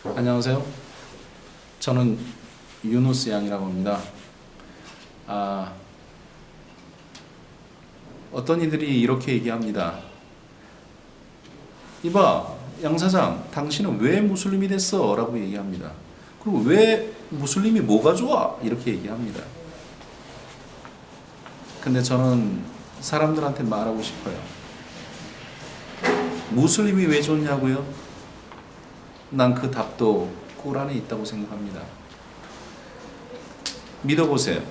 안녕하세요. 저는 유누스 양이라고 합니다. 어떤 이들이 이렇게 얘기합니다. 이봐, 양 사장, 당신은 왜 무슬림이 됐어? 라고 얘기합니다. 그리고 왜 무슬림이 뭐가 좋아? 이렇게 얘기합니다. 근데 저는 사람들한테 말하고 싶어요. 무슬림이 왜 좋냐고요? 난 그 답도 꾸란에 있다고 생각합니다. 믿어보세요.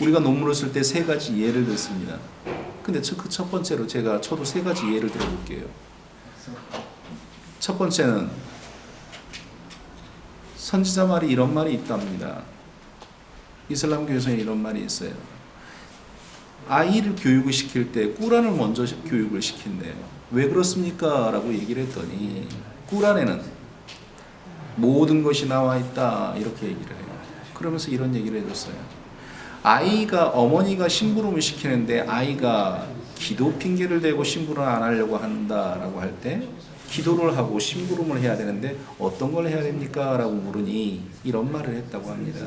우리가 논문을 쓸 때 세 가지 예를 들습니다. 근데 그 첫 번째로 저도 세 가지 예를 들어볼게요. 첫 번째는 선지자 말이 이런 말이 있답니다. 이슬람교에서 이런 말이 있어요. 아이를 교육을 시킬 때 꾸란을 먼저 교육을 시킨대요. 왜 그렇습니까? 라고 얘기를 했더니 꾸란에는 모든 것이 나와 있다 이렇게 얘기를 해요. 그러면서 이런 얘기를 해줬어요. 어머니가 심부름을 시키는데 아이가 기도 핑계를 대고 심부름을 안 하려고 한다라고 할 때 기도를 하고 심부름을 해야 되는데 어떤 걸 해야 됩니까? 라고 물으니 이런 말을 했다고 합니다.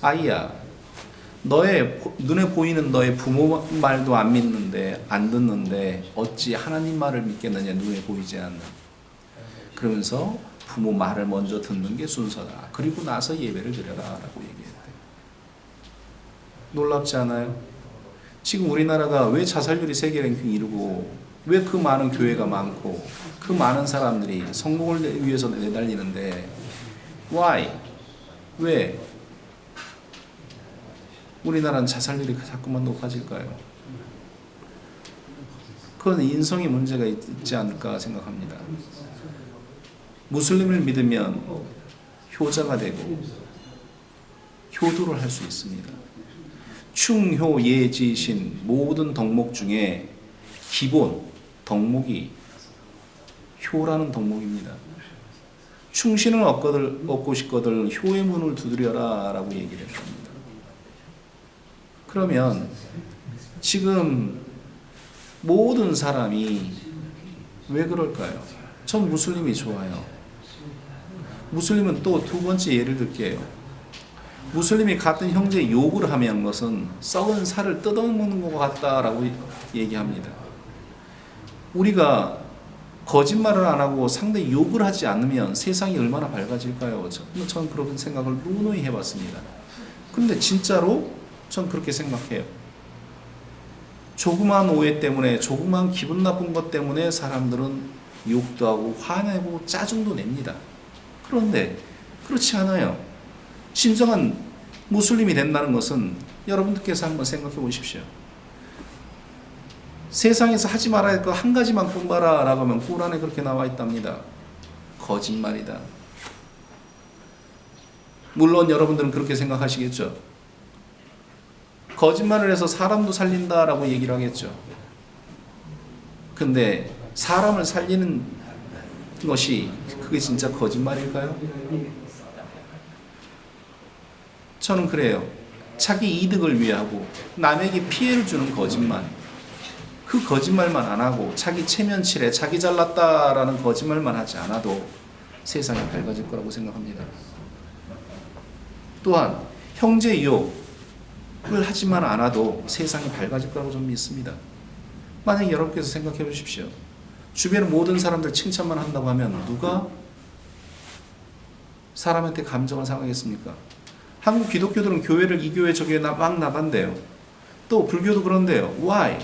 아이야, 너의 눈에 보이는 너의 부모 말도 안 듣는데 어찌 하나님 말을 믿겠느냐, 눈에 보이지 않는. 그러면서 부모 말을 먼저 듣는 게 순서다. 그리고 나서 예배를 드려라 라고 얘기했대요. 놀랍지 않아요? 지금 우리나라가 왜 자살률이 세계 랭킹 이루고 왜 그 많은 교회가 많고 그 많은 사람들이 성공을 위해서 내달리는데 why? 왜? 우리나라는 자살률이 자꾸만 높아질까요? 그건 인성의 문제가 있지 않을까 생각합니다. 무슬림을 믿으면 효자가 되고 효도를 할 수 있습니다. 충효 예지신 모든 덕목 중에 기본 덕목이 효라는 덕목입니다. 충신을 얻고 싶거든 효의 문을 두드려라 라고 얘기를 했습니다. 그러면 지금 모든 사람이 왜 그럴까요? 전 무슬림이 좋아요. 무슬림은 또 두 번째 예를 들게요. 무슬림이 같은 형제 욕을 하면 것은 썩은 살을 뜯어먹는 것 같다라고 얘기합니다. 우리가 거짓말을 안 하고 상대 욕을 하지 않으면 세상이 얼마나 밝아질까요? 저는 그런 생각을 누누이 해봤습니다. 근데 진짜로 전 그렇게 생각해요. 조그만 오해 때문에, 조그만 기분 나쁜 것 때문에 사람들은 욕도 하고 화내고 짜증도 냅니다. 그런데 그렇지 않아요. 진정한 무슬림이 된다는 것은 여러분들께서 한번 생각해 보십시오. 세상에서 하지 말아야 할 거 한 가지만 공부하라 라고 하면 꾸란에 그렇게 나와 있답니다. 거짓말이다. 물론 여러분들은 그렇게 생각하시겠죠. 거짓말을 해서 사람도 살린다라고 얘기를 하겠죠. 근데 사람을 살리는 것이 그게 진짜 거짓말일까요? 저는 그래요. 자기 이득을 위하고 남에게 피해를 주는 거짓말, 그 거짓말만 안 하고 자기 체면치레, 자기 잘났다라는 거짓말만 하지 않아도 세상이 밝아질 거라고 생각합니다. 또한 형제 욕을 하지만 않아도 세상이 밝아질 거라고 저는 믿습니다. 만약 여러분께서 생각해 보십시오. 주변의 모든 사람들 칭찬만 한다고 하면 누가 사람한테 감정을 상하겠습니까? 한국 기독교들은 교회를 이 교회 저 교회 막 나간대요. 또 불교도 그런데요. Why?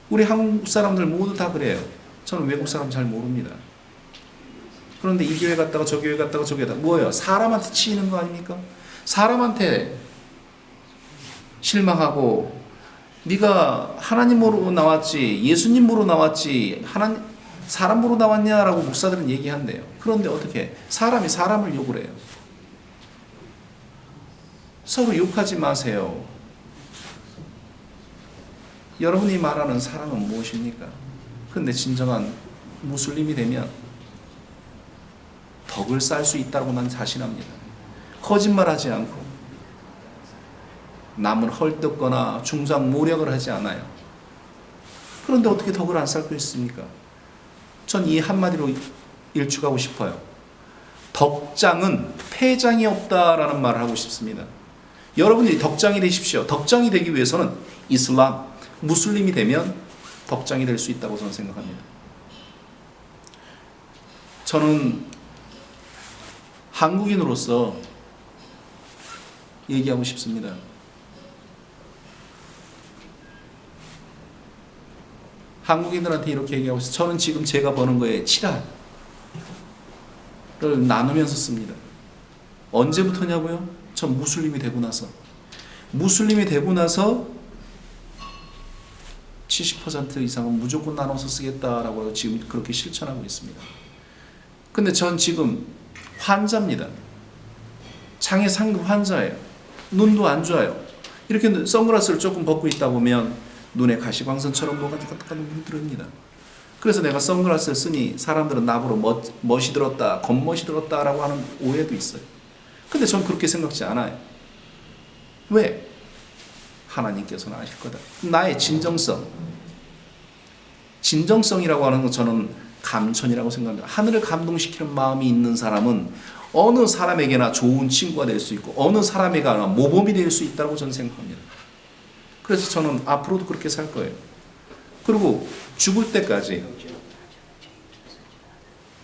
우리 한국 사람들 모두 다 그래요. 저는 외국 사람 잘 모릅니다. 그런데 이 교회 갔다가 저 교회 갔다가 저 교회 갔다가 뭐예요? 사람한테 치이는 거 아닙니까? 사람한테 실망하고 네가 하나님으로 나왔지 예수님으로 나왔지 사람으로 나왔냐라고 목사들은 얘기한대요. 그런데 어떻게 사람이 사람을 욕을 해요. 서로 욕하지 마세요. 여러분이 말하는 사랑은 무엇입니까? 근데 진정한 무슬림이 되면 덕을 쌓을 수 있다고 난 자신합니다. 거짓말하지 않고 남을 헐뜯거나 중상모략을 하지 않아요. 그런데 어떻게 덕을 안 쌓을 수 있습니까? 전 이 한마디로 일축하고 싶어요. 덕장은 패장이 없다라는 말을 하고 싶습니다. 여러분들이 덕장이 되십시오. 덕장이 되기 위해서는 이슬람, 무슬림이 되면 덕장이 될 수 있다고 저는 생각합니다. 저는 한국인으로서 얘기하고 싶습니다. 한국인들한테 이렇게 얘기하고 있어요. 저는 지금 제가 버는 거에 7할을 나누면서 씁니다. 언제부터냐고요? 전 무슬림이 되고 나서. 무슬림이 되고 나서 70% 이상은 무조건 나눠서 쓰겠다라고 지금 그렇게 실천하고 있습니다. 근데 전 지금 환자입니다. 장애 상급 환자예요. 눈도 안 좋아요. 이렇게 선글라스를 조금 벗고 있다 보면 눈에 가시광선처럼 뭐가 들어옵니다. 그래서 내가 선글라스를 쓰니 사람들은 나보고 멋이 들었다, 겉멋이 들었다라고 하는 오해도 있어요. 근데 전 그렇게 생각지 않아요. 왜? 하나님께서는 아실 거다. 나의 진정성이라고 하는 건 저는 감천이라고 생각합니다. 하늘을 감동시키는 마음이 있는 사람은 어느 사람에게나 좋은 친구가 될 수 있고 어느 사람에게나 모범이 될 수 있다고 저는 생각합니다. 그래서 저는 앞으로도 그렇게 살 거예요. 그리고 죽을 때까지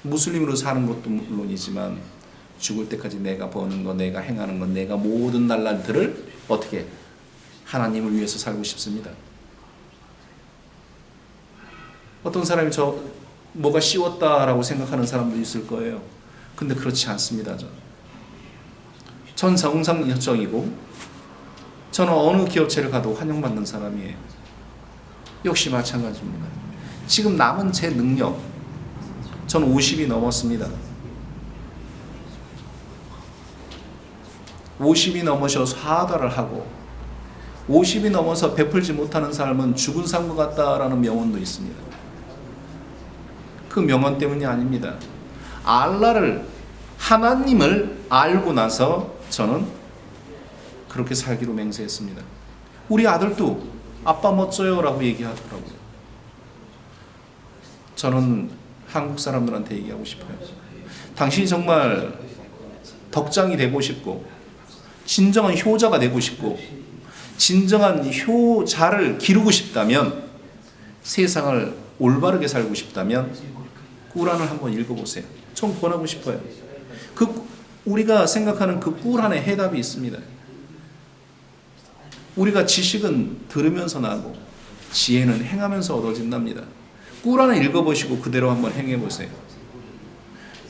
무슬림으로 사는 것도 물론이지만 죽을 때까지 내가 버는 것, 내가 행하는 것, 내가 모든 날들을 어떻게 하나님을 위해서 살고 싶습니다. 어떤 사람이 뭐가 쉬웠다라고 생각하는 사람도 있을 거예요. 근데 그렇지 않습니다. 전 정상적이고 저는 어느 기업체를 가도 환영받는 사람이에요. 역시 마찬가지입니다. 지금 남은 제 능력, 저는 50이 넘었습니다. 50이 넘어서 하다를 하고 50이 넘어서 베풀지 못하는 삶은 죽은 삶과 같다라는 명언도 있습니다. 그 명언 때문이 아닙니다. 하나님을 알고 나서 저는 그렇게 살기로 맹세했습니다. 우리 아들도 아빠 멋져요 라고 얘기하더라고요. 저는 한국 사람들한테 얘기하고 싶어요. 당신이 정말 덕장이 되고 싶고 진정한 효자가 되고 싶고 진정한 효자를 기르고 싶다면 세상을 올바르게 살고 싶다면 꾸란을 한번 읽어보세요. 전 권하고 싶어요. 우리가 생각하는 그 꾸란의 해답이 있습니다. 우리가 지식은 들으면서 나고 지혜는 행하면서 얻어진답니다. 꾸란을 읽어보시고 그대로 한번 행해보세요.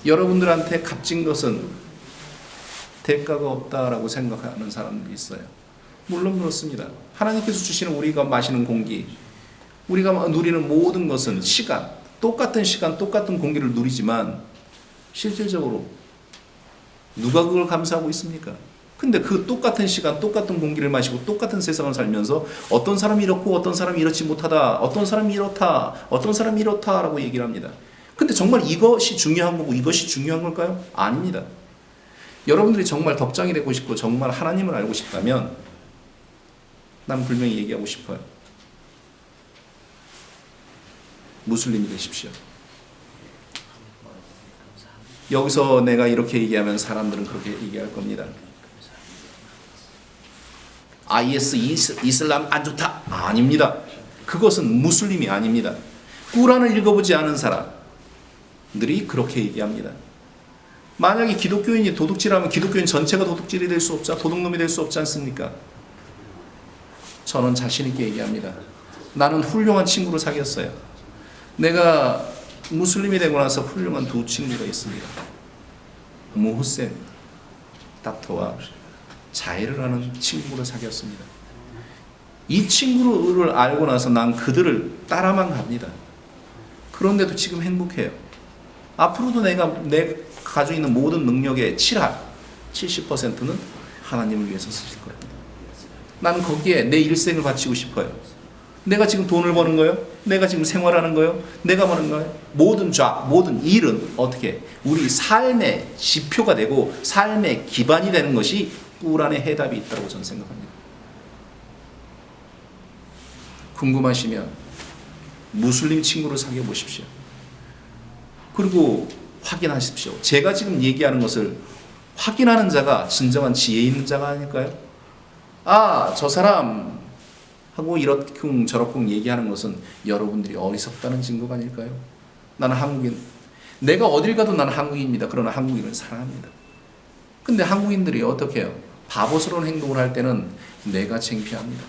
여러분들한테 값진 것은 대가가 없다라고 생각하는 사람들이 있어요. 물론 그렇습니다. 하나님께서 주시는 우리가 마시는 공기, 우리가 누리는 모든 것은 똑같은 시간, 똑같은 공기를 누리지만 실질적으로 누가 그걸 감사하고 있습니까? 근데 그 똑같은 시간, 똑같은 공기를 마시고 똑같은 세상을 살면서 어떤 사람이 이렇고 어떤 사람이 이렇지 못하다, 어떤 사람이 이렇다, 어떤 사람이 이렇다라고 얘기를 합니다. 근데 정말 이것이 중요한 거고 이것이 중요한 걸까요? 아닙니다. 여러분들이 정말 덕장이 되고 싶고 정말 하나님을 알고 싶다면 난 분명히 얘기하고 싶어요. 무슬림이 되십시오. 여기서 내가 이렇게 얘기하면 사람들은 그렇게 얘기할 겁니다. IS 이슬람 안 좋다. 아닙니다. 그것은 무슬림이 아닙니다. 꾸란을 읽어보지 않은 사람들이 그렇게 얘기합니다. 만약에 기독교인이 도둑질하면 기독교인 전체가 도둑질이 될 수 없지, 도둑놈이 될 수 없지 않습니까? 저는 자신 있게 얘기합니다. 나는 훌륭한 친구를 사귀었어요. 내가 무슬림이 되고 나서 훌륭한 두 친구가 있습니다. 무후센 닥터와 자해를 하는 친구를 사귀었습니다. 이 친구를 알고 나서 난 그들을 따라만 갑니다. 그런데도 지금 행복해요. 앞으로도 내가 가지고 있는 모든 능력의 70%는 하나님을 위해서 쓰실 겁니다. 나는 거기에 내 일생을 바치고 싶어요. 내가 지금 돈을 버는 거요? 내가 지금 생활하는 거요? 내가 버는 거요? 모든 일은 어떻게 우리 삶의 지표가 되고 삶의 기반이 되는 것이 꾸란의 해답이 있다고 저는 생각합니다. 궁금하시면 무슬림 친구를 사귀어 보십시오. 그리고 확인하십시오. 제가 지금 얘기하는 것을 확인하는 자가 진정한 지혜 있는 자가 아닐까요? 아, 저 사람 하고 이렇쿵 저렇쿵 얘기하는 것은 여러분들이 어리석다는 증거가 아닐까요? 나는 한국인, 내가 어딜 가도 나는 한국인입니다. 그러나 한국인을 사랑합니다. 근데 한국인들이 어떻게 해요? 바보스러운 행동을 할 때는 내가 창피합니다.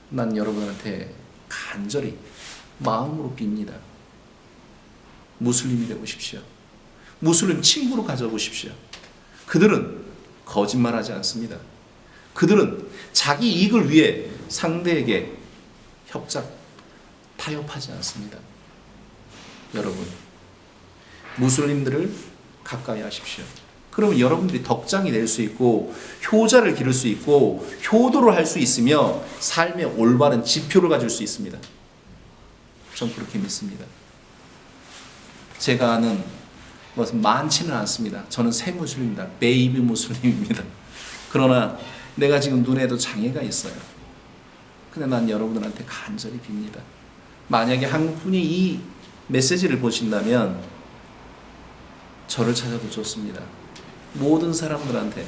난 여러분한테 간절히 마음으로 빕니다. 무슬림이 되보십시오. 무슬림 친구로 가져보십시오. 그들은 거짓말하지 않습니다. 그들은 자기 이익을 위해 상대에게 타협하지 않습니다. 여러분, 무슬림들을 가까이 하십시오. 그러면 여러분들이 덕장이 될 수 있고 효자를 기를 수 있고 효도를 할 수 있으며 삶의 올바른 지표를 가질 수 있습니다. 전 그렇게 믿습니다. 제가 아는 것은 많지는 않습니다. 저는 새 무슬림입니다. 베이비 무슬림입니다. 그러나 내가 지금 눈에도 장애가 있어요. 근데 난 여러분들한테 간절히 빕니다. 만약에 한 분이 이 메시지를 보신다면 저를 찾아도 좋습니다. 모든 사람들한테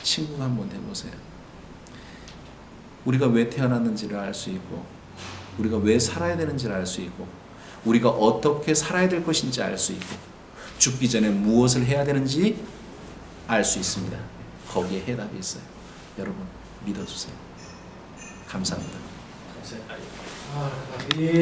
친구가 한번 돼보세요. 우리가 왜 태어났는지를 알 수 있고 우리가 왜 살아야 되는지를 알 수 있고 우리가 어떻게 살아야 될 것인지 알 수 있고 죽기 전에 무엇을 해야 되는지 알 수 있습니다. 거기에 해답이 있어요. 여러분 믿어주세요. 감사합니다.